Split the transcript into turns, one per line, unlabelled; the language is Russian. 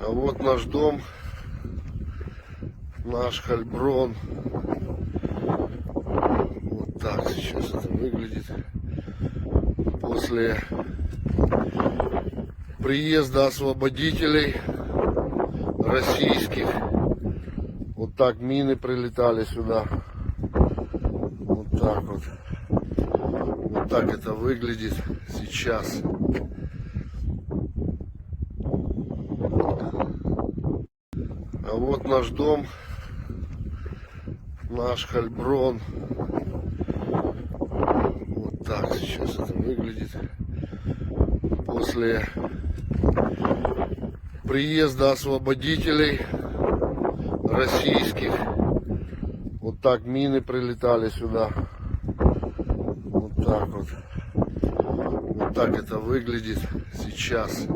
А вот наш дом, наш Хальброн. Вот так сейчас это выглядит. После приезда освободителей российских. Вот так мины прилетали сюда. Вот так вот. Вот так это выглядит сейчас. А вот наш дом, наш Хальброн. Вот так сейчас это выглядит. После приезда освободителей российских. Вот так мины прилетали сюда. Вот так вот. Вот так это выглядит сейчас.